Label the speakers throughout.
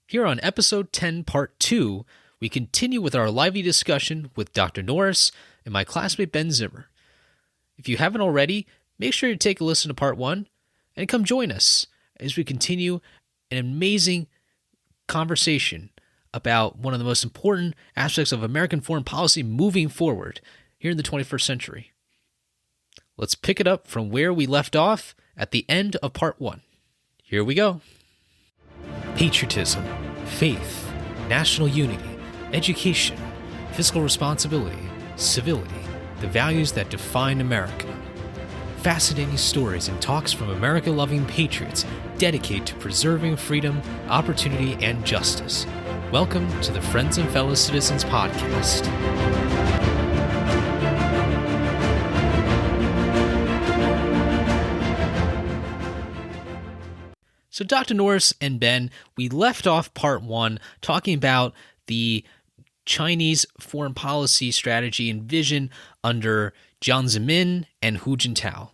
Speaker 1: Here on episode 10, part 2, we continue with our lively discussion with Dr. Norris and my classmate Ben Zimmer. If you haven't already, make sure you take a listen to part 1 and come join us as we continue an amazing conversation about one of the most important aspects of American foreign policy moving forward here in the 21st century. Let's pick it up from where we left off at the end of part 1. Here we go. Patriotism, faith, national unity, education, fiscal responsibility, civility, the values that define America. Fascinating stories and talks from America-loving patriots dedicated to preserving freedom, opportunity, and justice. Welcome to the Friends and Fellow Citizens podcast. So Dr. Norris and Ben, we left off part 1 talking about the Chinese foreign policy strategy and vision under Jiang Zemin and Hu Jintao.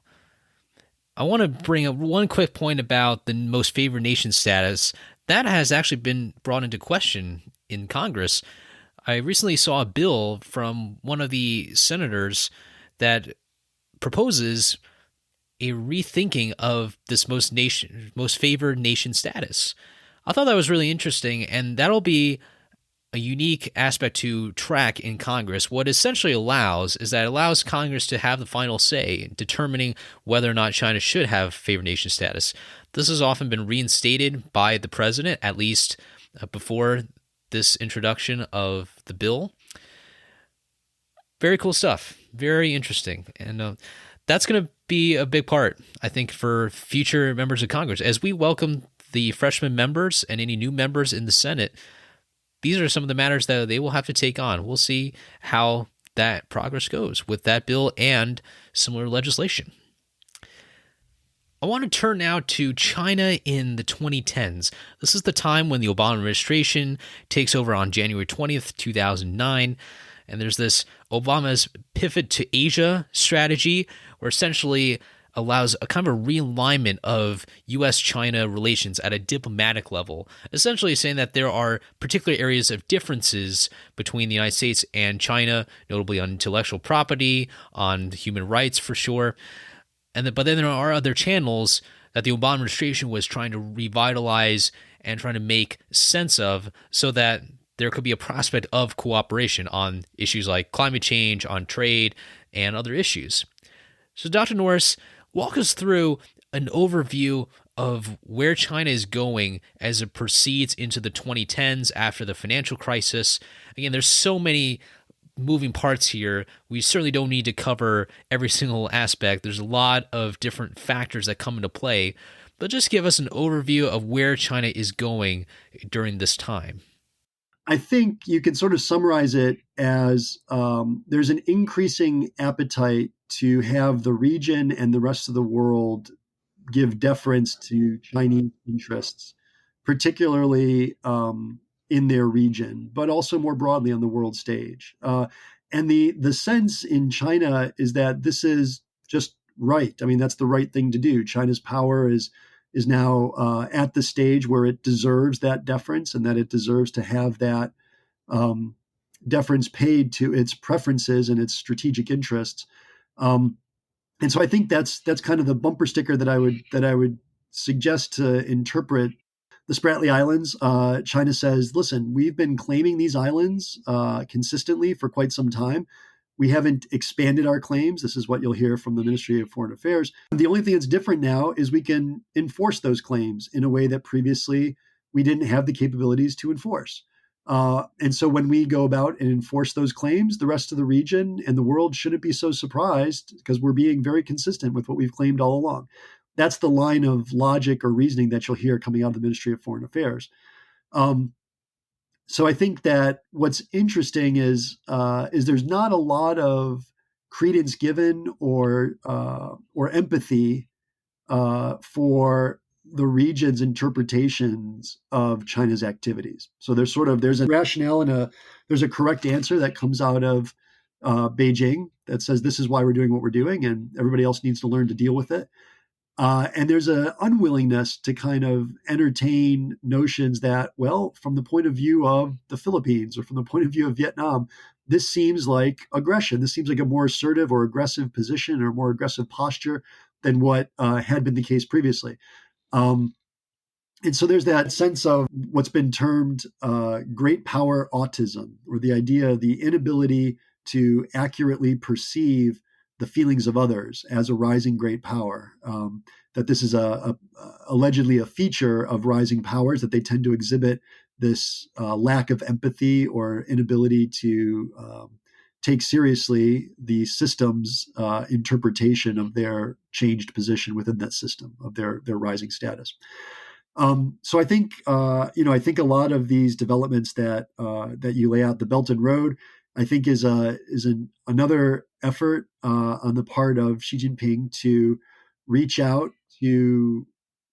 Speaker 1: I want to bring up one quick point about the most favored nation status. That has actually been brought into question in Congress. I recently saw a bill from one of the senators that proposes a rethinking of this most favored nation status. I thought that was really interesting, and that'll be a unique aspect to track in Congress. What essentially allows Congress to have the final say in determining whether or not China should have favored nation status. This has often been reinstated by the president, at least before this introduction of the bill. Very cool stuff. Very interesting. And that's going to be a big part, I think, for future members of Congress. As we welcome the freshman members and any new members in the Senate, these are some of the matters that they will have to take on. We'll see how that progress goes with that bill and similar legislation. I want to turn now to China in the 2010s. This is the time when the Obama administration takes over on January 20th, 2009. And there's this Obama's pivot to Asia strategy, where essentially allows a kind of a realignment of U.S.-China relations at a diplomatic level, essentially saying that there are particular areas of differences between the United States and China, notably on intellectual property, on human rights for sure. But then there are other channels that the Obama administration was trying to revitalize and trying to make sense of so that there could be a prospect of cooperation on issues like climate change, on trade, and other issues. So Dr. Norris, walk us through an overview of where China is going as it proceeds into the 2010s after the financial crisis. Again, there's so many moving parts here. We certainly don't need to cover every single aspect. There's a lot of different factors that come into play, but just give us an overview of where China is going during this time.
Speaker 2: I think you can sort of summarize it as there's an increasing appetite to have the region and the rest of the world give deference to Chinese interests, particularly in their region, but also more broadly on the world stage. And the sense in China is that this is just right. I mean, that's the right thing to do. China's power is now at the stage where it deserves that deference, and that it deserves to have that deference paid to its preferences and its strategic interests. And so I think that's kind of the bumper sticker that I would suggest to interpret the Spratly Islands. China says, listen, we've been claiming these islands consistently for quite some time. We haven't expanded our claims. This is what you'll hear from the Ministry of Foreign Affairs. The only thing that's different now is we can enforce those claims in a way that previously we didn't have the capabilities to enforce. And so when we go about and enforce those claims, the rest of the region and the world shouldn't be so surprised because we're being very consistent with what we've claimed all along. That's the line of logic or reasoning that you'll hear coming out of the Ministry of Foreign Affairs. So I think that what's interesting is there's not a lot of credence given or empathy for the region's interpretations of China's activities. So there's a rationale and there's a correct answer that comes out of Beijing that says this is why we're doing what we're doing, and everybody else needs to learn to deal with it. And there's an unwillingness to kind of entertain notions that, well, from the point of view of the Philippines or from the point of view of Vietnam, this seems like aggression. This seems like a more assertive or aggressive position or more aggressive posture than what had been the case previously. Um, and so there's that sense of what's been termed great power autism, or the idea, the inability to accurately perceive the feelings of others as a rising great power. That this is allegedly a feature of rising powers, that they tend to exhibit this lack of empathy or inability to take seriously the system's interpretation of their changed position within that system, of their rising status. So I think I think a lot of these developments that you lay out, the Belt and Road, I think another effort on the part of Xi Jinping to reach out to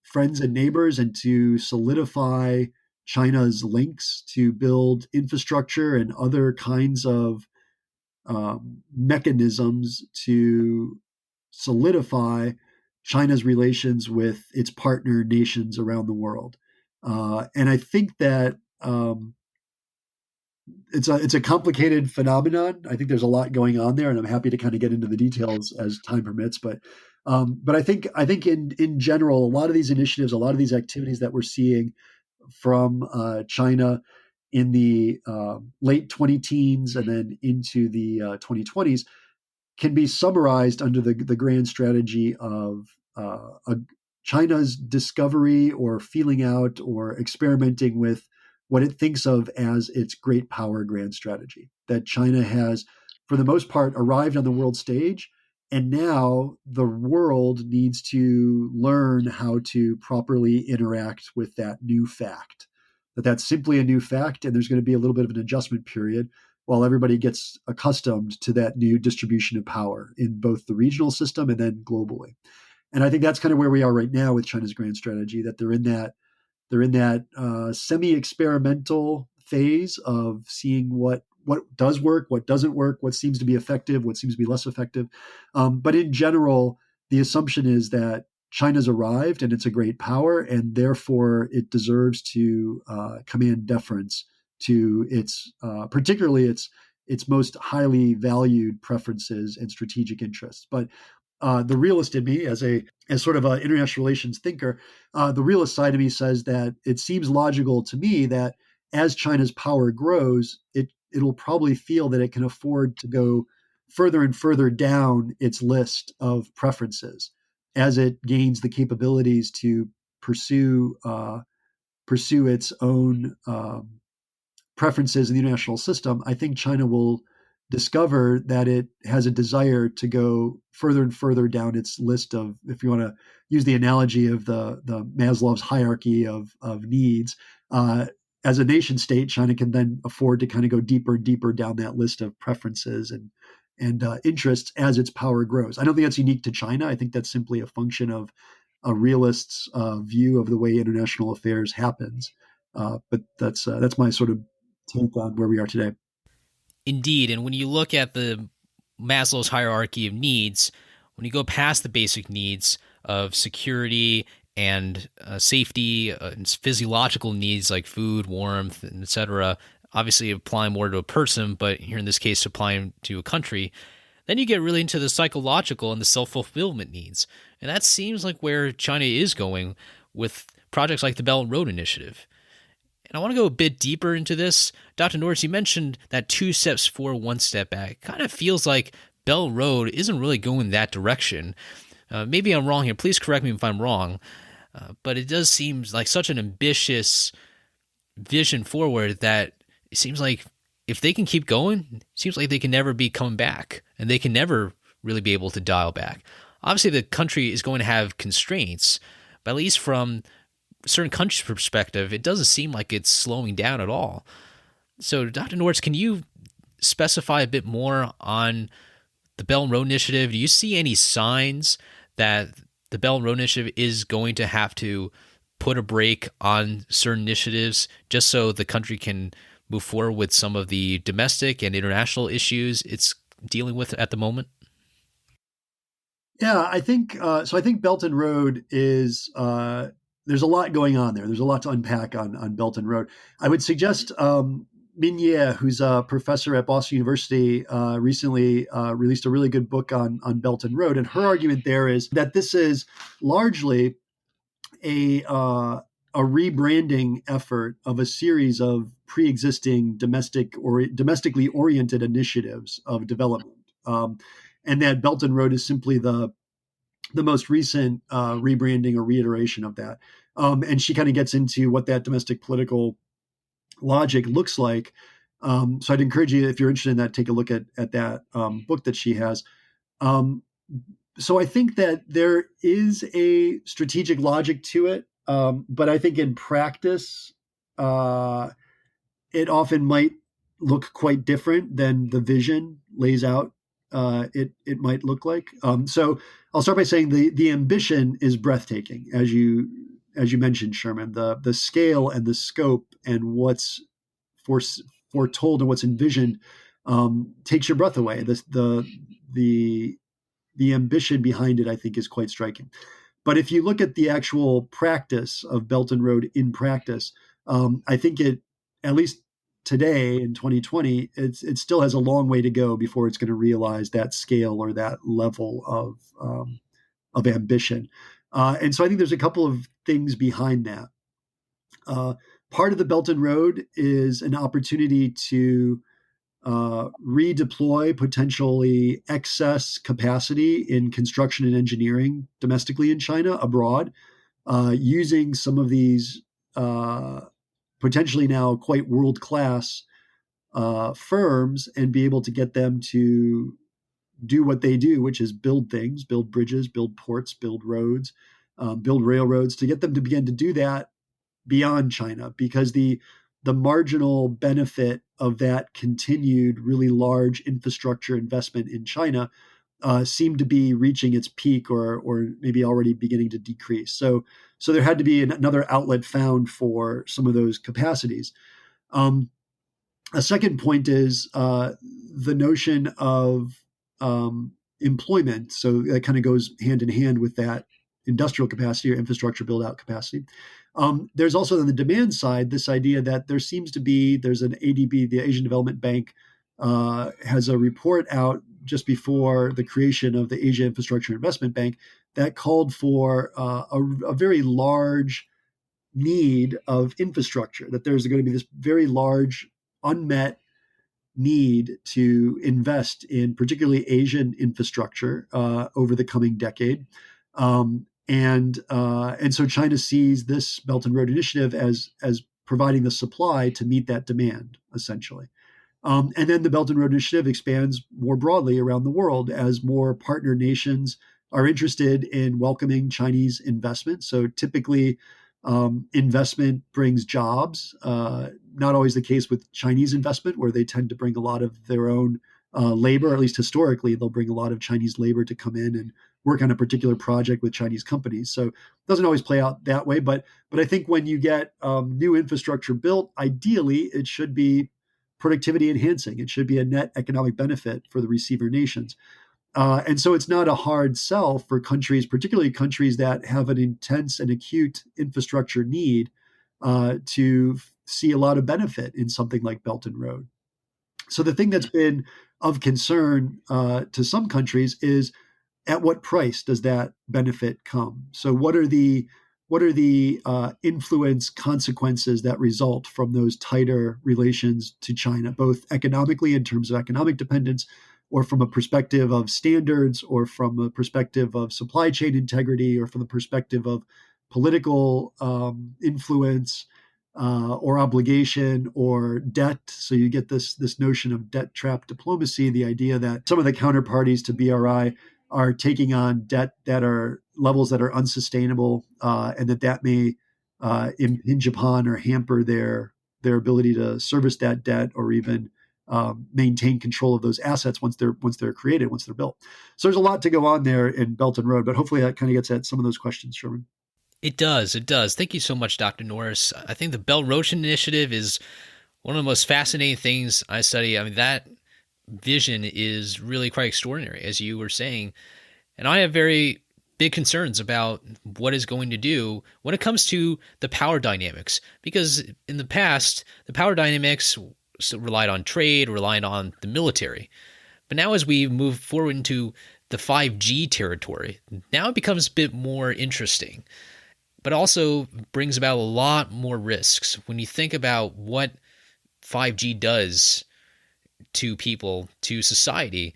Speaker 2: friends and neighbors and to solidify China's links, to build infrastructure and other kinds of mechanisms to solidify China's relations with its partner nations around the world. And I think that it's a complicated phenomenon. I think there's a lot going on there, and I'm happy to kind of get into the details as time permits. But I think in general, a lot of these initiatives, a lot of these activities that we're seeing from China in the late 20 teens and then into the 2020s can be summarized under the grand strategy of China's discovery or feeling out or experimenting with what it thinks of as its great power grand strategy. That China has, for the most part, arrived on the world stage, and now the world needs to learn how to properly interact with that new fact. That's simply a new fact, and there's going to be a little bit of an adjustment period while everybody gets accustomed to that new distribution of power in both the regional system and then globally. And I think that's kind of where we are right now with China's grand strategy, that they're in that semi-experimental phase of seeing what does work, what doesn't work, what seems to be effective, what seems to be less effective. But in general, the assumption is that China's arrived and it's a great power, and therefore it deserves to command deference to particularly its most highly valued preferences and strategic interests. But the realist in me, as sort of an international relations thinker, the realist side of me says that it seems logical to me that as China's power grows, it'll probably feel that it can afford to go further and further down its list of preferences as it gains the capabilities to pursue its own preferences in the international system. I think China will discover that it has a desire to go further and further down its list of, if you want to use the analogy of the Maslow's hierarchy of needs. As a nation state, China can then afford to kind of go deeper and deeper down that list of preferences and interests as its power grows. I don't think that's unique to China. I think that's simply a function of a realist's view of the way international affairs happens. But that's my sort of take on where we are today.
Speaker 1: Indeed. And when you look at the Maslow's hierarchy of needs, when you go past the basic needs of security and safety and physiological needs like food, warmth, etc., obviously applying more to a person, but here in this case, applying to a country, then you get really into the psychological and the self-fulfillment needs. And that seems like where China is going with projects like the Belt and Road Initiative. And I want to go a bit deeper into this. Dr. Norris, you mentioned that 2 steps forward, 1 step back. It kind of feels like Belt and Road isn't really going that direction. Maybe I'm wrong here. Please correct me if I'm wrong. But it does seem like such an ambitious vision forward that it seems like if they can keep going, it seems like they can never be coming back, and they can never really be able to dial back. Obviously, the country is going to have constraints, but at least from a certain country's perspective, it doesn't seem like it's slowing down at all. So, Dr. Norris, can you specify a bit more on the Belt and Road Initiative? Do you see any signs that the Belt and Road Initiative is going to have to put a brake on certain initiatives just so the country can move forward with some of the domestic and international issues it's dealing with at the moment?
Speaker 2: Yeah, I think so. I think Belton Road is there's a lot going on there. There's a lot to unpack on Belton Road. I would suggest Min Ye, who's a professor at Boston University, recently released a really good book on Belton Road, and her argument there is that this is largely a uh, a rebranding effort of a series of pre-existing domestically oriented initiatives of development, and that Belton Road is simply the most recent rebranding or reiteration of that. And she kind of gets into what that domestic political logic looks like. So I'd encourage you, if you're interested in that, take a look at that book that she has. Um, so I think that there is a strategic logic to it, but I think in practice, uh, it often might look quite different than the vision lays out. It might look like. So I'll start by saying the ambition is breathtaking, as you mentioned, Sherman. The scale and the scope and what's fore, foretold and what's envisioned takes your breath away. The the ambition behind it, I think, is quite striking. But if you look at the actual practice of Belton Road in practice, I think at least today in 2020, it still has a long way to go before it's going to realize that scale or that level of ambition. And so I think there's a couple of things behind that. Uh, Part of the Belton Road is an opportunity to redeploy potentially excess capacity in construction and engineering domestically in China abroad, using some of these uh, potentially now quite world class firms and be able to get them to do what they do, which is build things, build bridges, build ports, build roads, build railroads, to get them to begin to do that beyond China, because the marginal benefit of that continued really large infrastructure investment in China seemed to be reaching its peak, or maybe already beginning to decrease. So there had to be another outlet found for some of those capacities. Um, a second point is the notion of employment. So that kind of goes hand in hand with that industrial capacity or infrastructure build out capacity. There's also on the demand side this idea that there's an ADB, the Asian Development Bank, has a report out just before the creation of the Asia Infrastructure Investment Bank that called for a very large need of infrastructure, that there's going to be this very large unmet need to invest in particularly Asian infrastructure over the coming decade. And so China sees this Belt and Road Initiative as providing the supply to meet that demand, essentially. And then the Belt and Road Initiative expands more broadly around the world as more partner nations are interested in welcoming Chinese investment. So typically, investment brings jobs. Not always the case with Chinese investment, where they tend to bring a lot of their own labor, or at least historically, they'll bring a lot of Chinese labor to come in and work on a particular project with Chinese companies. So it doesn't always play out that way. But I think when you get new infrastructure built, ideally, it should be productivity enhancing. It should be a net economic benefit for the receiver nations. And so it's not a hard sell for countries, particularly countries that have an intense and acute infrastructure need, to see a lot of benefit in something like Belt and Road. So the thing that's been of concern to some countries is, at what price does that benefit come? So what are the influence consequences that result from those tighter relations to China, both economically in terms of economic dependence, or from a perspective of standards, or from a perspective of supply chain integrity, or from the perspective of political influence, or obligation, or debt. So you get this notion of debt trap diplomacy, the idea that some of the counterparties to BRI are taking on debt that are levels that are unsustainable, and that may impinge upon or hamper their ability to service that debt, or even maintain control of those assets once they're created, once they're built. So there's a lot to go on there in Belt and Road, but hopefully that kind of gets at some of those questions, Sherman.
Speaker 1: It does. It does. Thank you so much, Dr. Norris. I think the Belt Road Initiative is one of the most fascinating things I study. I mean, that vision is really quite extraordinary, as you were saying. And I have very big concerns about what is going to do when it comes to the power dynamics. Because in the past, the power dynamics relied on trade, relied on the military. But now, as we move forward into the 5G territory, now it becomes a bit more interesting, but also brings about a lot more risks. When you think about what 5G does to people, to society,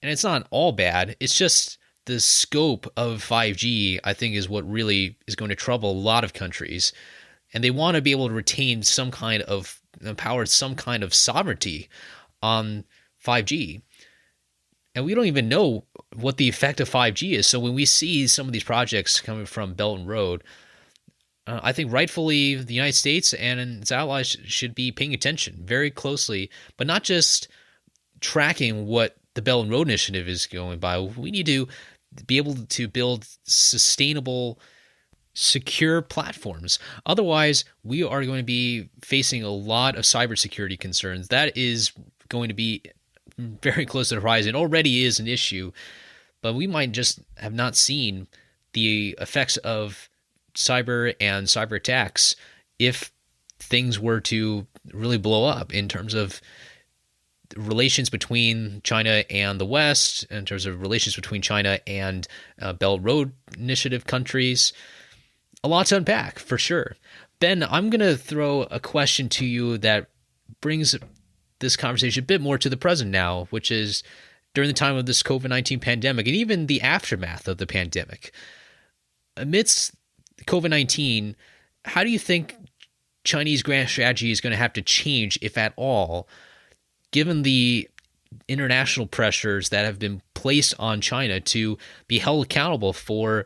Speaker 1: and it's not all bad, it's just the scope of 5G, I think, is what really is going to trouble a lot of countries. And they want to be able to retain some kind of power, some kind of sovereignty on 5G. And we don't even know what the effect of 5G is. So when we see some of these projects coming from Belt and Road, I think rightfully the United States and its allies should be paying attention very closely, but not just tracking what the Belt and Road Initiative is going by. We need to be able to build sustainable, secure platforms. Otherwise, we are going to be facing a lot of cybersecurity concerns. That is going to be very close to the horizon. It already is an issue, but we might just have not seen the effects of cyber and cyber attacks if things were to really blow up in terms of relations between China and the West, in terms of relations between China and Belt Road Initiative countries. A lot to unpack, for sure. Ben, I'm going to throw a question to you that brings this conversation a bit more to the present now, which is during the time of this COVID-19 pandemic and even the aftermath of the pandemic. Amidst COVID-19, how do you think Chinese grand strategy is going to have to change, if at all, given the international pressures that have been placed on China to be held accountable for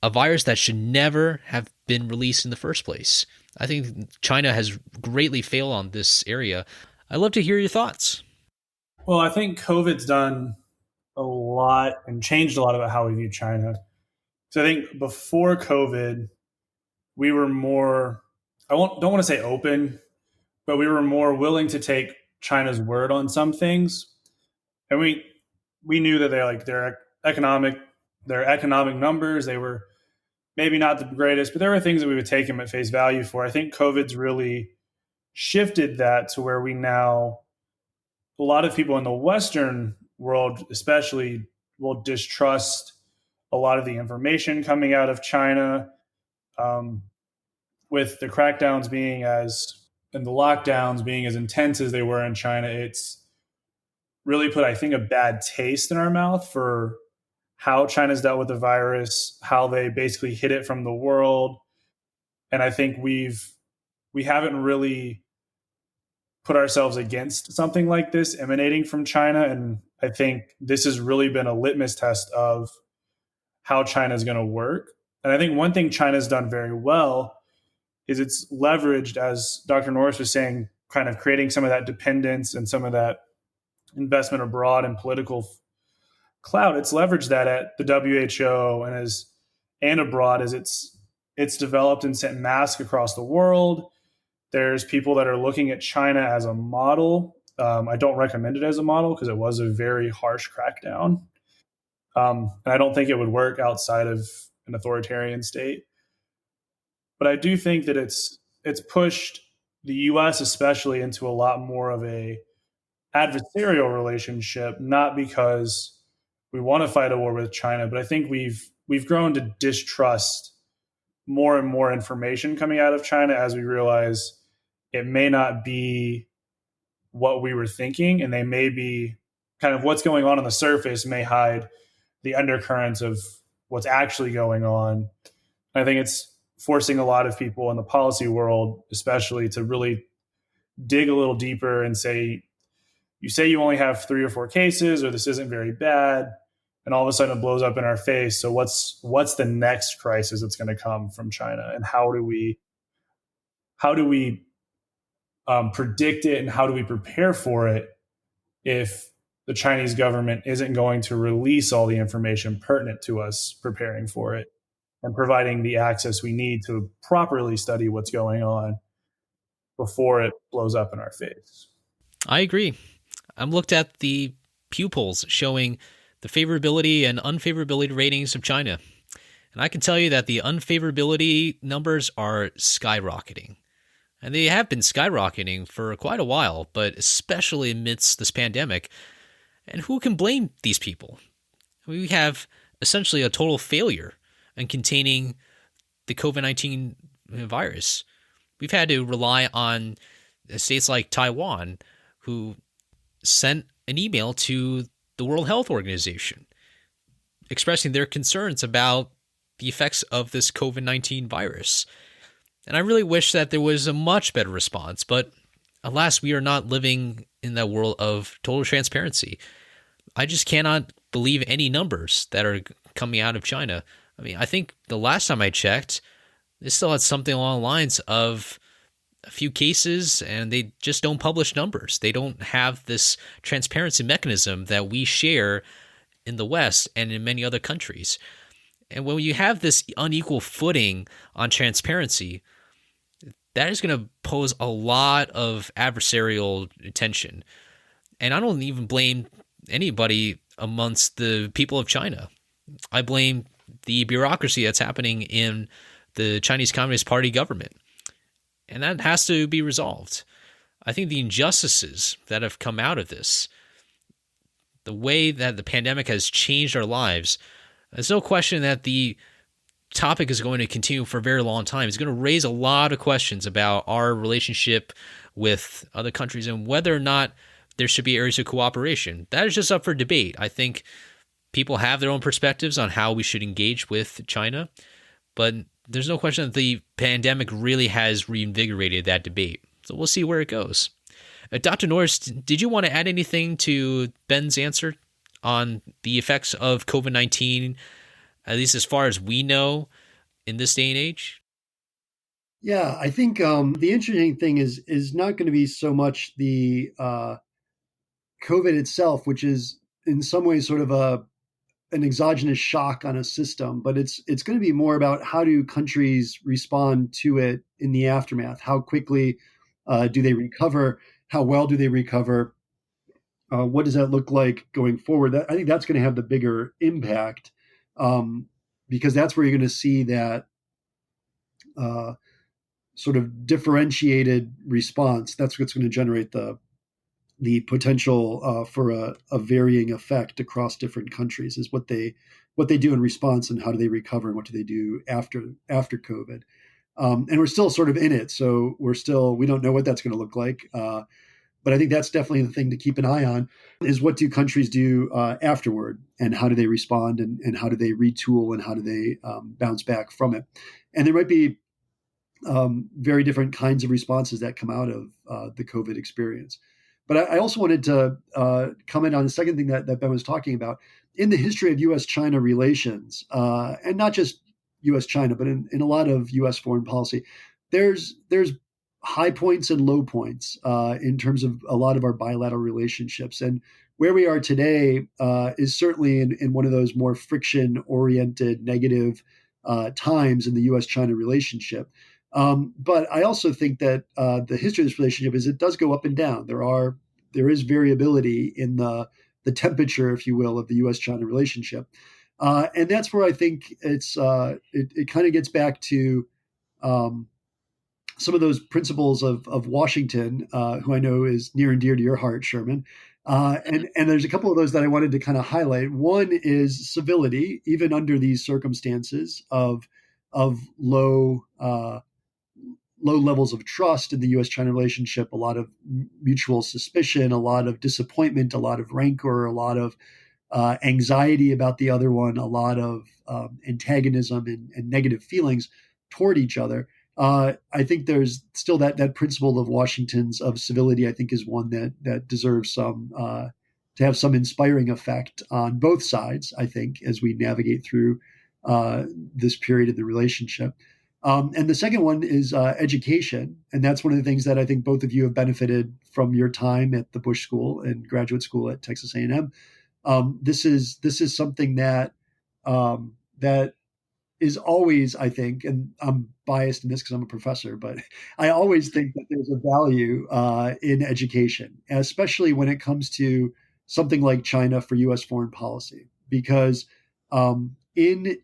Speaker 1: a virus that should never have been released in the first place? I think China has greatly failed on this area. I'd love to hear your thoughts.
Speaker 3: Well, I think COVID's done a lot and changed a lot about how we view China. So I think before COVID, we were more, don't want to say open, but we were more willing to take China's word on some things. And we knew that they like their economic numbers, they were maybe not the greatest, but there were things that we would take them at face value for. I think COVID's really shifted that to where we now, a lot of people in the Western world, especially, will distrust a lot of the information coming out of China. With the crackdowns being and the lockdowns being as intense as they were in China, it's really put, I think, a bad taste in our mouth for how China's dealt with the virus, how they basically hid it from the world. And I think we haven't really put ourselves against something like this emanating from China. And I think this has really been a litmus test of how China is going to work. And I think one thing China's done very well is it's leveraged, as Dr. Norris was saying, kind of creating some of that dependence and some of that investment abroad and political clout. It's leveraged that at the WHO and abroad as it's developed and sent masks across the world. There's people that are looking at China as a model. I don't recommend it as a model because it was a very harsh crackdown. And I don't think it would work outside of an authoritarian state. But I do think that it's pushed the U.S. especially into a lot more of a adversarial relationship, not because we want to fight a war with China, but I think we've grown to distrust more and more information coming out of China as we realize it may not be what we were thinking, and they may be kind of what's going on the surface may hide the undercurrents of what's actually going on. I think it's forcing a lot of people in the policy world, especially, to really dig a little deeper and say you only have 3 or 4 cases, or this isn't very bad, and all of a sudden it blows up in our face. So what's the next crisis that's going to come from China, and how do we predict it, and how do we prepare for it if the Chinese government isn't going to release all the information pertinent to us preparing for it and providing the access we need to properly study what's going on before it blows up in our face.
Speaker 1: I agree. I'm looked at the Pew polls showing the favorability and unfavorability ratings of China. And I can tell you that the unfavorability numbers are skyrocketing. And they have been skyrocketing for quite a while, but especially amidst this pandemic. And who can blame these people? We have essentially a total failure in containing the COVID-19 virus. We've had to rely on states like Taiwan, who sent an email to the World Health Organization expressing their concerns about the effects of this COVID-19 virus. And I really wish that there was a much better response, but alas, we are not living in that world of total transparency. I just cannot believe any numbers that are coming out of China. I mean, I think the last time I checked, they still had something along the lines of a few cases, and they just don't publish numbers. They don't have this transparency mechanism that we share in the West and in many other countries. And when you have this unequal footing on transparency, that is going to pose a lot of adversarial tension. And I don't even blame anybody amongst the people of China. I blame the bureaucracy that's happening in the Chinese Communist Party government. And that has to be resolved. I think the injustices that have come out of this, the way that the pandemic has changed our lives, there's no question that the topic is going to continue for a very long time. It's going to raise a lot of questions about our relationship with other countries and whether or not there should be areas of cooperation. That is just up for debate. I think people have their own perspectives on how we should engage with China, but there's no question that the pandemic really has reinvigorated that debate. So we'll see where it goes. Dr. Norris, did you want to add anything to Ben's answer on the effects of COVID-19, at least as far as we know in this day and age?
Speaker 2: Yeah, I think the interesting thing is not going to be so much the COVID itself, which is in some ways sort of an exogenous shock on a system, but it's going to be more about how do countries respond to it in the aftermath? How quickly do they recover? How well do they recover? What does that look like going forward? I think that's going to have the bigger impact because that's where you're going to see that sort of differentiated response. That's what's going to generate the potential for a varying effect across different countries is what they do in response and how do they recover and what do they do after COVID. And we're still sort of in it, so we don't know what that's going to look like. But I think that's definitely the thing to keep an eye on is what do countries do afterward and how do they respond and how do they retool and how do they bounce back from it. And there might be very different kinds of responses that come out of the COVID experience. But I also wanted to comment on the second thing that Ben was talking about. In the history of U.S.-China relations, and not just U.S.-China, but in a lot of U.S. foreign policy, there's high points and low points in terms of a lot of our bilateral relationships. And where we are today is certainly in one of those more friction-oriented, negative times in the U.S.-China relationship. But I also think that the history of this relationship is it does go up and down. There is variability in the temperature, if you will, of the U.S.-China relationship, and that's where I think it kind of gets back to some of those principles of Washington, who I know is near and dear to your heart, Sherman. And there's a couple of those that I wanted to kind of highlight. One is civility, even under these circumstances of low levels of trust in the U.S.-China relationship, a lot of mutual suspicion, a lot of disappointment, a lot of rancor, a lot of anxiety about the other one, a lot of antagonism and negative feelings toward each other. I think there's still that principle of Washington's of civility, I think, is one that deserves to have some inspiring effect on both sides, I think, as we navigate through this period of the relationship. And the second one is education. And that's one of the things that I think both of you have benefited from your time at the Bush School and graduate school at Texas A&M. This is something that that is always, I think, and I'm biased in this because I'm a professor, but I always think that there's a value in education, especially when it comes to something like China for U.S. foreign policy, because in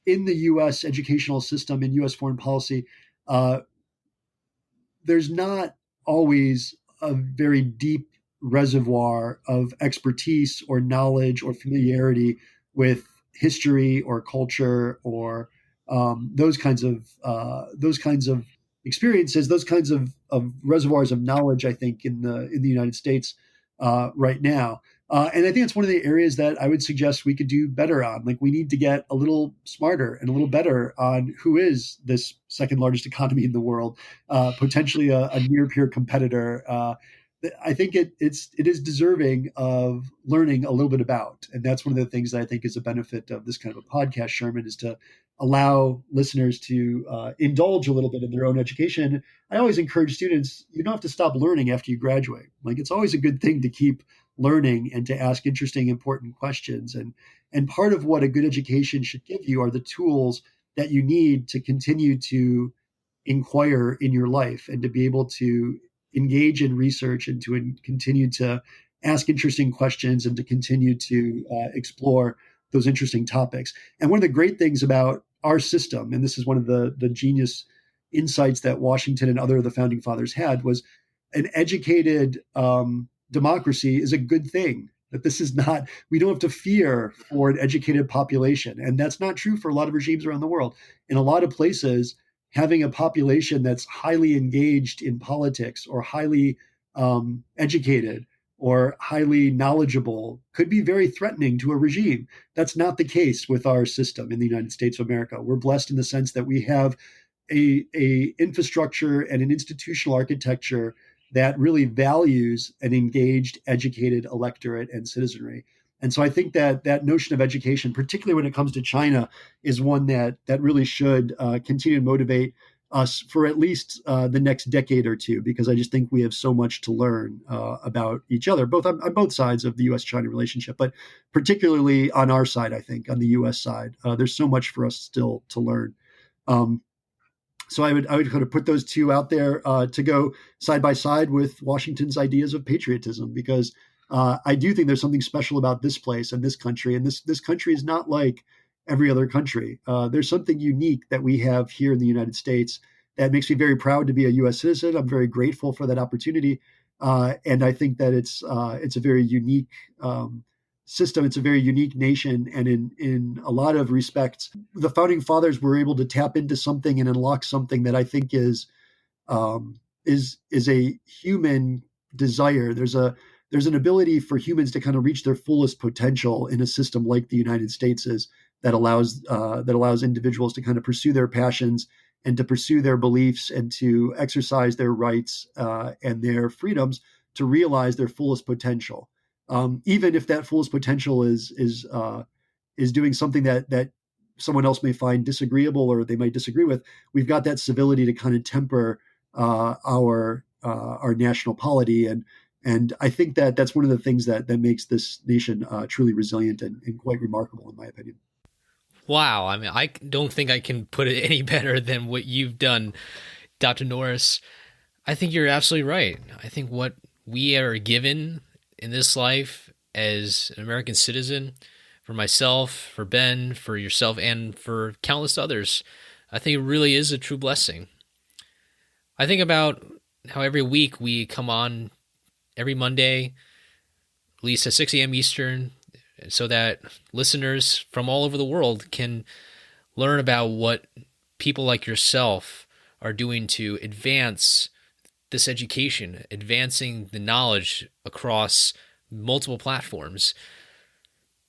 Speaker 2: the U.S. educational system, in U.S. foreign policy, uh, there's not always a very deep reservoir of expertise or knowledge or familiarity with history or culture or those kinds of experiences, those kinds of reservoirs of knowledge. I think in the United States right now. And I think it's one of the areas that I would suggest we could do better on. Like, we need to get a little smarter and a little better on who is this second largest economy in the world, potentially a near peer competitor. I think it is deserving of learning a little bit about, and that's one of the things that I think is a benefit of this kind of a podcast, Sherman, is to allow listeners to indulge a little bit in their own education. I always encourage students, you don't have to stop learning after you graduate. Like, it's always a good thing to keep learning and to ask interesting, important questions. And part of what a good education should give you are the tools that you need to continue to inquire in your life and to be able to engage in research and to continue to ask interesting questions and to continue to explore those interesting topics. And one of the great things about our system, and this is one of the genius insights that Washington and other of the founding fathers had, was an educated democracy is a good thing. That this is not, we don't have to fear for an educated population. And that's not true for a lot of regimes around the world. In a lot of places, having a population that's highly engaged in politics or highly educated or highly knowledgeable could be very threatening to a regime. That's not the case with our system in the United States of America. We're blessed in the sense that we have a infrastructure and an institutional architecture that really values an engaged, educated electorate and citizenry. And so I think that that notion of education, particularly when it comes to China, is one that really should continue to motivate us for at least the next decade or two, because I just think we have so much to learn about each other, both on both sides of the U.S.-China relationship, but particularly on our side, I think, on the U.S. side. There's so much for us still to learn. So I would kind of put those two out there to go side by side with Washington's ideas of patriotism, because I do think there's something special about this place and this country. And this country is not like every other country. There's something unique that we have here in the United States that makes me very proud to be a U.S. citizen. I'm very grateful for that opportunity. And I think that it's a very unique system. It's a very unique nation. And in a lot of respects, the founding fathers were able to tap into something and unlock something that I think is a human desire. There's an ability for humans to kind of reach their fullest potential in a system like the United States is, that allows individuals to kind of pursue their passions and to pursue their beliefs and to exercise their rights and their freedoms to realize their fullest potential. Even if that fullest potential is doing something that someone else may find disagreeable or they might disagree with, we've got that civility to kind of temper our national polity. And I think that that's one of the things that makes this nation truly resilient and quite remarkable, in my opinion.
Speaker 1: Wow. I mean, I don't think I can put it any better than what you've done, Dr. Norris. I think you're absolutely right. I think what we are given in this life as an American citizen, for myself, for Ben, for yourself, and for countless others, I think it really is a true blessing. I think about how every week we come on every Monday, at least at 6 a.m. Eastern, so that listeners from all over the world can learn about what people like yourself are doing to advance this education, advancing the knowledge across multiple platforms.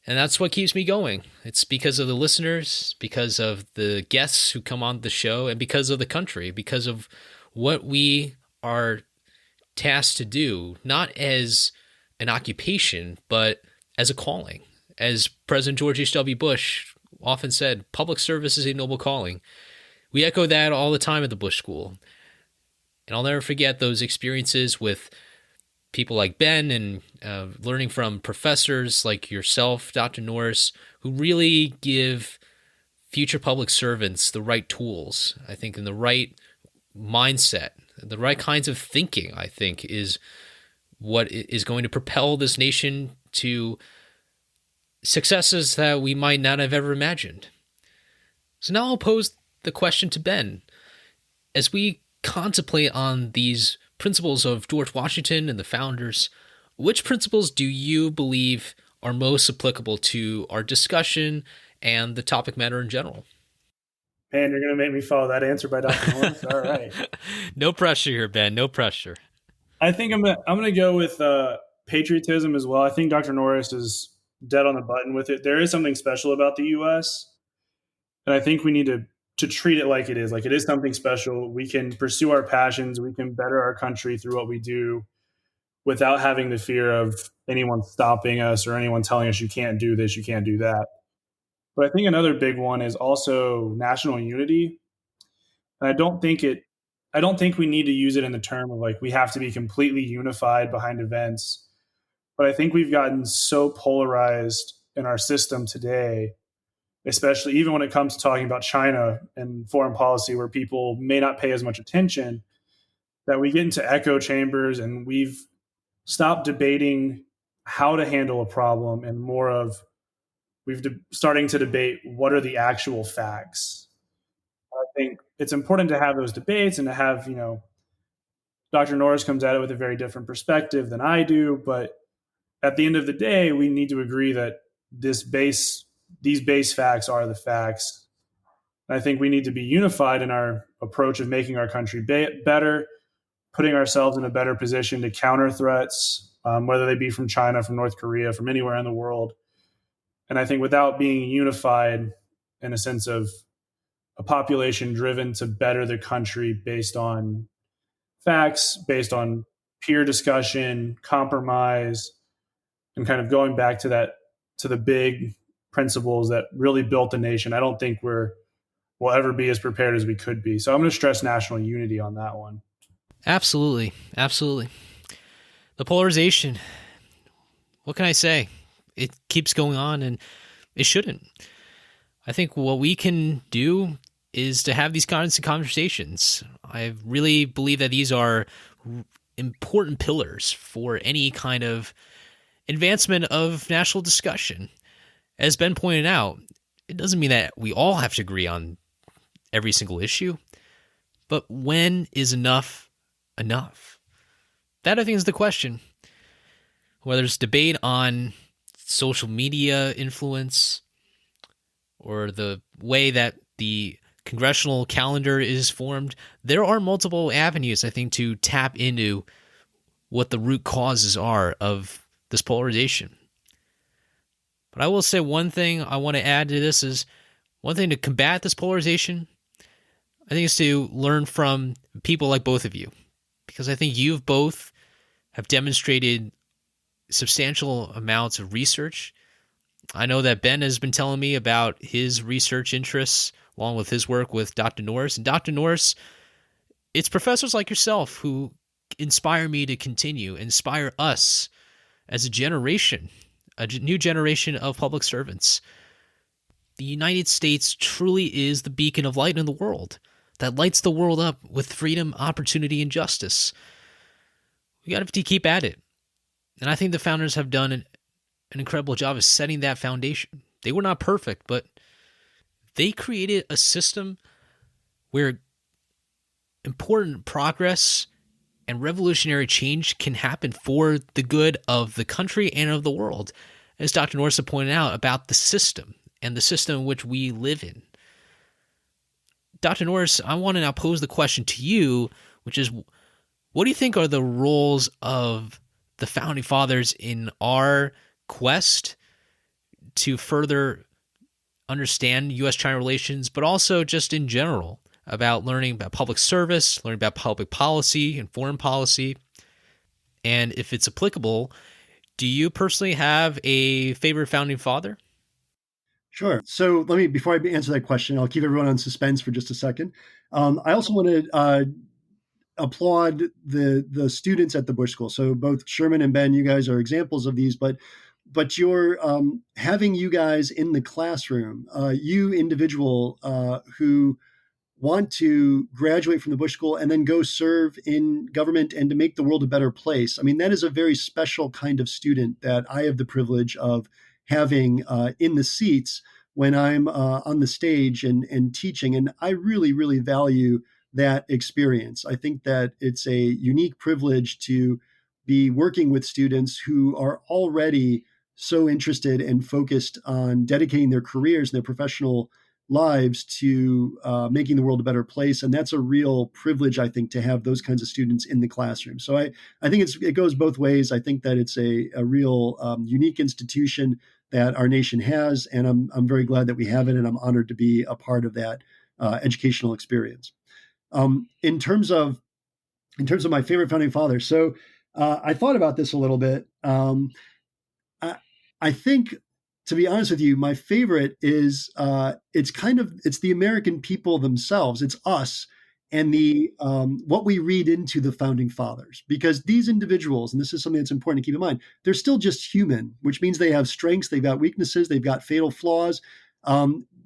Speaker 1: And that's what keeps me going. It's because of the listeners, because of the guests who come on the show, and because of the country, because of what we are tasked to do, not as an occupation, but as a calling. As President George H.W. Bush often said, public service is a noble calling. We echo that all the time at the Bush School. And I'll never forget those experiences with people like Ben and learning from professors like yourself, Dr. Norris, who really give future public servants the right tools, I think, and the right mindset, the right kinds of thinking, I think, is what is going to propel this nation to successes that we might not have ever imagined. So now I'll pose the question to Ben. As we contemplate on these principles of George Washington and the founders, which principles do you believe are most applicable to our discussion and the topic matter in general?
Speaker 3: Man, you're going to make me follow that answer by Dr. Norris? All right.
Speaker 1: No pressure here, Ben. No pressure.
Speaker 3: I think I'm gonna go with patriotism as well. I think Dr. Norris is dead on the button with it. There is something special about the U.S., and I think we need to treat it like it is. Like, it is something special. We can pursue our passions. We can better our country through what we do without having the fear of anyone stopping us or anyone telling us you can't do this, you can't do that. But I think another big one is also national unity. And I don't think we need to use it in the term of like we have to be completely unified behind events. But I think we've gotten so polarized in our system today, especially even when it comes to talking about China and foreign policy, where people may not pay as much attention, that we get into echo chambers and we've stopped debating how to handle a problem and more of starting to debate what are the actual facts. I think it's important to have those debates and to have, Dr. Norris comes at it with a very different perspective than I do. But at the end of the day, we need to agree that these base facts are the facts. And I think we need to be unified in our approach of making our country better, putting ourselves in a better position to counter threats, whether they be from China, from North Korea, from anywhere in the world. And I think without being unified in a sense of a population driven to better the country based on facts, based on peer discussion, compromise, and kind of going back to the big principles that really built the nation, I don't think we'll ever be as prepared as we could be. So I'm going to stress national unity on that one.
Speaker 1: Absolutely. Absolutely. The polarization, what can I say? It keeps going on, and it shouldn't. I think what we can do is to have these kinds of conversations. I really believe that these are important pillars for any kind of advancement of national discussion. As Ben pointed out, it doesn't mean that we all have to agree on every single issue, but when is enough enough? That, I think, is the question. Whether it's debate on social media influence or the way that the congressional calendar is formed, there are multiple avenues, I think, to tap into what the root causes are of this polarization. But I will say one thing I want to add to this is one thing to combat this polarization, I think, is to learn from people like both of you, because I think you both have demonstrated substantial amounts of research. I know that Ben has been telling me about his research interests along with his work with Dr. Norris. And Dr. Norris, it's professors like yourself who inspire me to continue, inspire us as a generation, a new generation of public servants. The United States truly is the beacon of light in the world that lights the world up with freedom, opportunity, and justice. We got to keep at it. And I think the founders have done an incredible job of setting that foundation. They were not perfect, but they created a system where important progress and revolutionary change can happen for the good of the country and of the world, as Dr. Norris pointed out about the system and the system in which we live in. Dr. Norris, I want to now pose the question to you, which is, what do you think are the roles of the Founding Fathers in our quest to further understand U.S.-China relations, but also just in general about learning about public service, learning about public policy and foreign policy? And if it's applicable, do you personally have a favorite Founding Father?
Speaker 2: Sure. So before I answer that question, I'll keep everyone on suspense for just a second. I also want to applaud the students at the Bush School. So both Sherman and Ben, you guys are examples of these, but you're having you guys in the classroom, you individual who want to graduate from the Bush School and then go serve in government and to make the world a better place. I mean, that is a very special kind of student that I have the privilege of having in the seats when I'm on the stage and teaching. And I really, really value that experience. I think that it's a unique privilege to be working with students who are already so interested and focused on dedicating their careers and their professional lives to making the world a better place. And that's a real privilege, I think, to have those kinds of students in the classroom. So I think it goes both ways. I think that it's a real unique institution that our nation has, and I'm very glad that we have it, and I'm honored to be a part of that educational experience. In terms of my favorite founding fathers, so I thought about this a little bit. I think, to be honest with you, my favorite is it's the American people themselves. It's us and the what we read into the founding fathers, because these individuals, and this is something that's important to keep in mind, they're still just human, which means they have strengths, they've got weaknesses, they've got fatal flaws.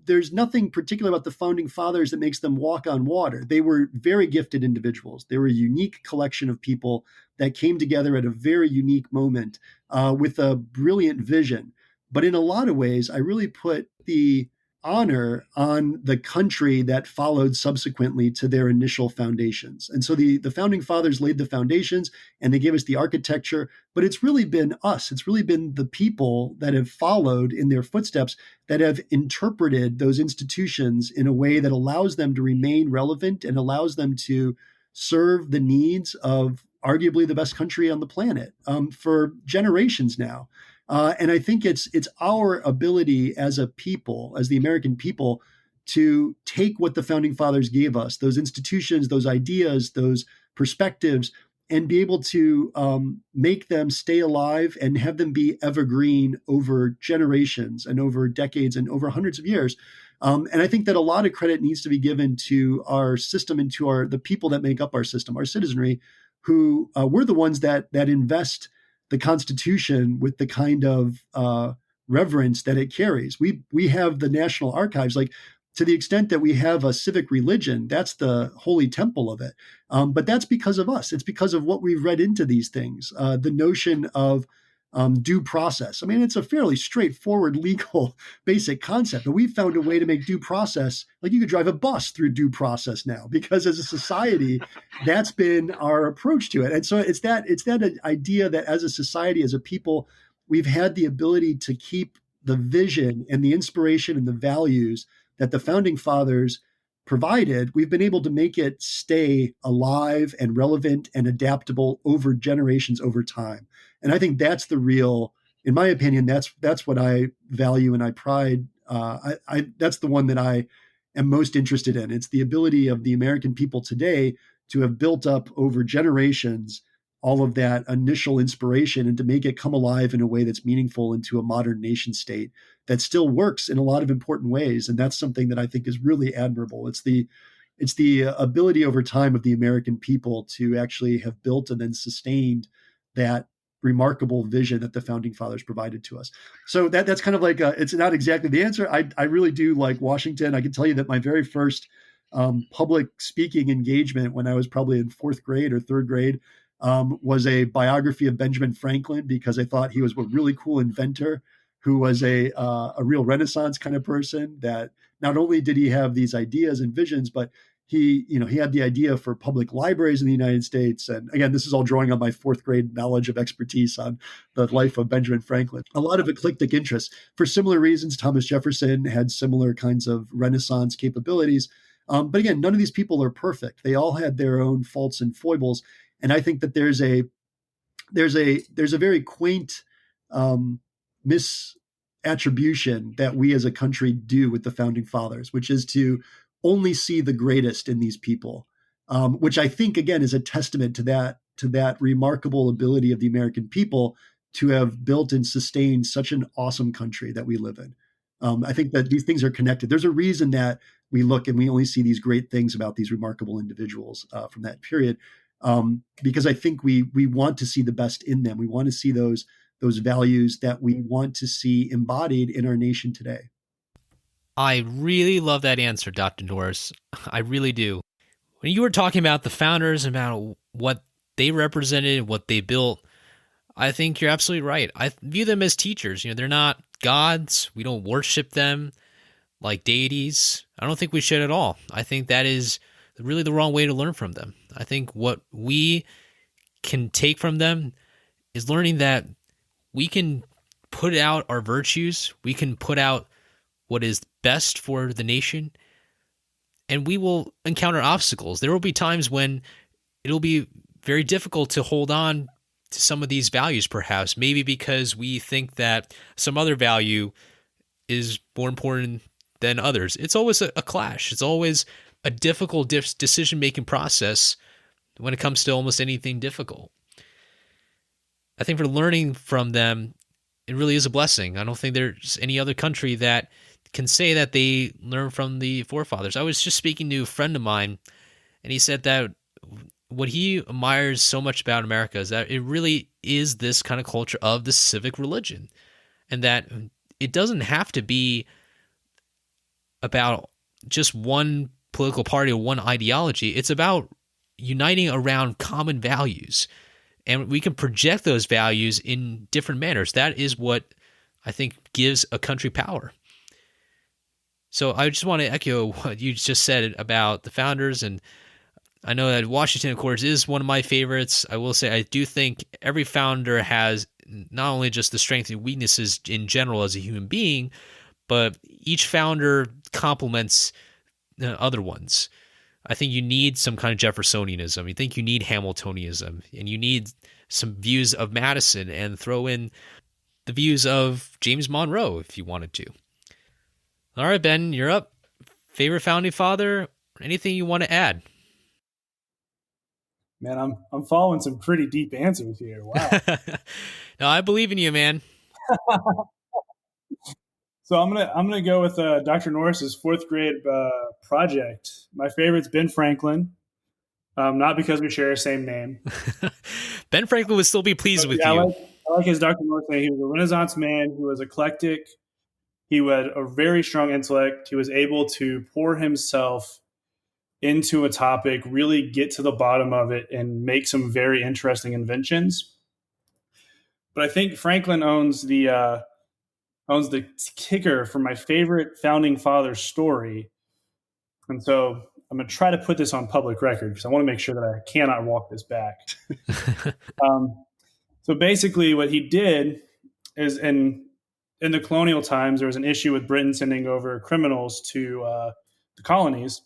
Speaker 2: There's nothing particular about the founding fathers that makes them walk on water. They were very gifted individuals. They were a unique collection of people that came together at a very unique moment with a brilliant vision. But in a lot of ways, I really put the honor on the country that followed subsequently to their initial foundations. And so the founding fathers laid the foundations and they gave us the architecture, but it's really been us. It's really been the people that have followed in their footsteps that have interpreted those institutions in a way that allows them to remain relevant and allows them to serve the needs of arguably the best country on the planet for generations now. And I think it's our ability as a people, as the American people, to take what the founding fathers gave us, those institutions, those ideas, those perspectives, and be able to make them stay alive and have them be evergreen over generations and over decades and over hundreds of years. And I think that a lot of credit needs to be given to our system and to the people that make up our system, our citizenry, who we're the ones that invest the Constitution with the kind of reverence that it carries. We have the National Archives, like, to the extent that we have a civic religion, that's the holy temple of it. But that's because of us. It's because of what we've read into these things. The notion of due process. I mean, it's a fairly straightforward legal basic concept, but we've found a way to make due process, like you could drive a bus through due process now, because as a society, that's been our approach to it. And so it's that idea that as a society, as a people, we've had the ability to keep the vision and the inspiration and the values that the founding fathers provided. We've been able to make it stay alive and relevant and adaptable over generations, over time. And I think that's the real, in my opinion, that's what I value and I pride. That's the one that I am most interested in. It's the ability of the American people today to have built up over generations all of that initial inspiration and to make it come alive in a way that's meaningful into a modern nation state that still works in a lot of important ways. And that's something that I think is really admirable. It's the ability over time of the American people to actually have built and then sustained that remarkable vision that the founding fathers provided to us. So that's kind of like it's not exactly the answer. I really do like Washington. I can tell you that my very first public speaking engagement, when I was probably in fourth grade or third grade, was a biography of Benjamin Franklin, because I thought he was a really cool inventor who was a real Renaissance kind of person, that not only did he have these ideas and visions, but he had the idea for public libraries in the United States. And again, this is all drawing on my fourth grade knowledge of expertise on the life of Benjamin Franklin. A lot of eclectic interests. For similar reasons, Thomas Jefferson had similar kinds of Renaissance capabilities. But again, none of these people are perfect. They all had their own faults and foibles. And I think that there's a very quaint misattribution that we as a country do with the founding fathers, which is to only see the greatest in these people, which I think, again, is a testament to that remarkable ability of the American people to have built and sustained such an awesome country that we live in. I think that these things are connected. There's a reason that we look and we only see these great things about these remarkable individuals from that period, because I think we want to see the best in them. We want to see those values that we want to see embodied in our nation today.
Speaker 1: I really love that answer, Dr. Norris. I really do. When you were talking about the founders, about what they represented, what they built, I think you're absolutely right. I view them as teachers. They're not gods. We don't worship them like deities. I don't think we should at all. I think that is really the wrong way to learn from them. I think what we can take from them is learning that we can put out our virtues, we can put out what is best for the nation, and we will encounter obstacles. There will be times when it'll be very difficult to hold on to some of these values, perhaps, maybe because we think that some other value is more important than others. It's always a clash. It's always a difficult decision-making process when it comes to almost anything difficult. I think for learning from them, it really is a blessing. I don't think there's any other country that can say that they learned from the forefathers. I was just speaking to a friend of mine, and he said that what he admires so much about America is that it really is this kind of culture of the civic religion, and that it doesn't have to be about just one political party or one ideology. It's about uniting around common values, and we can project those values in different manners. That is what I think gives a country power. So I just want to echo what you just said about the founders, and I know that Washington, of course, is one of my favorites. I will say I do think every founder has not only just the strengths and weaknesses in general as a human being, but each founder complements the other ones. I think you need some kind of Jeffersonianism. I think you need Hamiltonianism, and you need some views of Madison, and throw in the views of James Monroe if you wanted to. All right, Ben, you're up. Favorite founding father? Anything you want to add?
Speaker 3: Man, I'm following some pretty deep answers here. Wow.
Speaker 1: No, I believe in you, man.
Speaker 3: So I'm gonna go with Dr. Norris's fourth grade project. My favorite's Ben Franklin, not because we share the same name.
Speaker 1: Ben Franklin would still be pleased with you.
Speaker 3: I like his Dr. Norris name. He was a Renaissance man. He was eclectic. He had a very strong intellect. He was able to pour himself into a topic, really get to the bottom of it, and make some very interesting inventions. But I think Franklin owns the kicker for my favorite founding father story. And so I'm going to try to put this on public record because I want to make sure that I cannot walk this back. So basically what he did is in the colonial times, there was an issue with Britain sending over criminals to the colonies.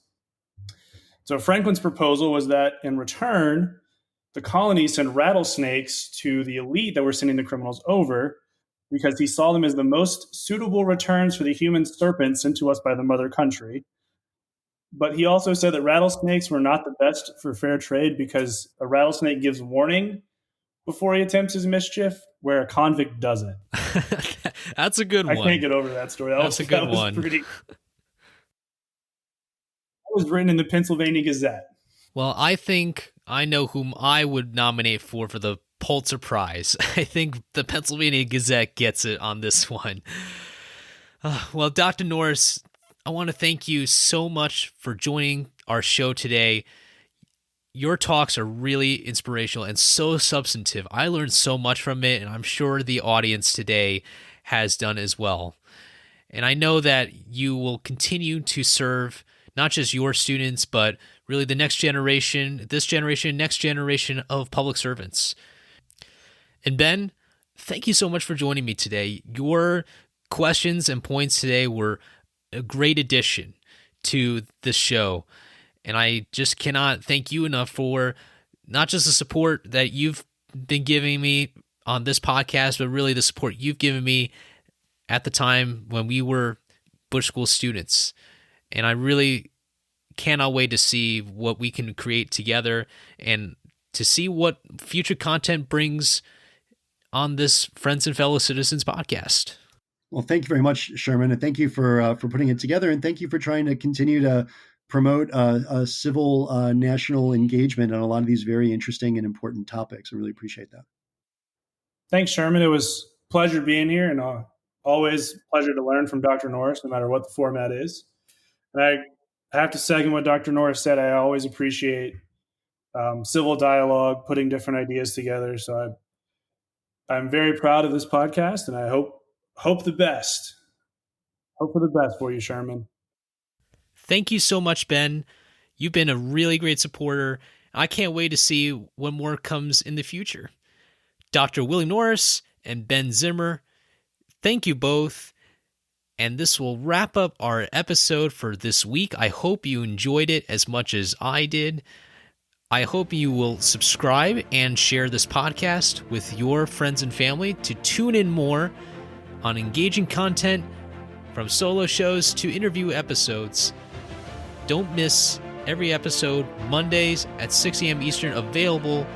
Speaker 3: So Franklin's proposal was that in return, the colonies send rattlesnakes to the elite that were sending the criminals over, because he saw them as the most suitable returns for the human serpents sent to us by the mother country. But he also said that rattlesnakes were not the best for fair trade because a rattlesnake gives warning before he attempts his mischief, where a convict doesn't.
Speaker 1: That's a good one.
Speaker 3: I can't get over that story.
Speaker 1: That's a good one.
Speaker 3: That was written in the Pennsylvania Gazette.
Speaker 1: Well, I think I know whom I would nominate for the Pulitzer Prize. I think the Pennsylvania Gazette gets it on this one. Well, Dr. Norris, I want to thank you so much for joining our show today. Your talks are really inspirational and so substantive. I learned so much from it, and I'm sure the audience today has done as well. And I know that you will continue to serve not just your students, but really the next generation, next generation of public servants. And Ben, thank you so much for joining me today. Your questions and points today were a great addition to this show. And I just cannot thank you enough for not just the support that you've been giving me on this podcast, but really the support you've given me at the time when we were Bush School students. And I really cannot wait to see what we can create together and to see what future content brings on this Friends and Fellow Citizens podcast.
Speaker 2: Well, thank you very much, Sherman, and thank you for putting it together, and thank you for trying to continue to promote a civil national engagement on a lot of these very interesting and important topics. I really appreciate that.
Speaker 3: Thanks, Sherman. It was a pleasure being here, and always a pleasure to learn from Dr. Norris, no matter what the format is. And I have to second what Dr. Norris said. I always appreciate civil dialogue, putting different ideas together. So I'm very proud of this podcast, and I hope the best. Hope for the best for you, Sherman.
Speaker 1: Thank you so much, Ben. You've been a really great supporter. I can't wait to see what more comes in the future. Dr. William Norris and Ben Zimmer, thank you both. And this will wrap up our episode for this week. I hope you enjoyed it as much as I did. I hope you will subscribe and share this podcast with your friends and family to tune in more on engaging content from solo shows to interview episodes. Don't miss every episode, Mondays at 6 a.m. Eastern, available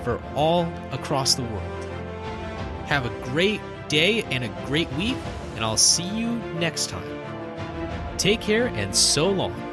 Speaker 1: for all across the world. Have a great day and a great week, and I'll see you next time. Take care and so long.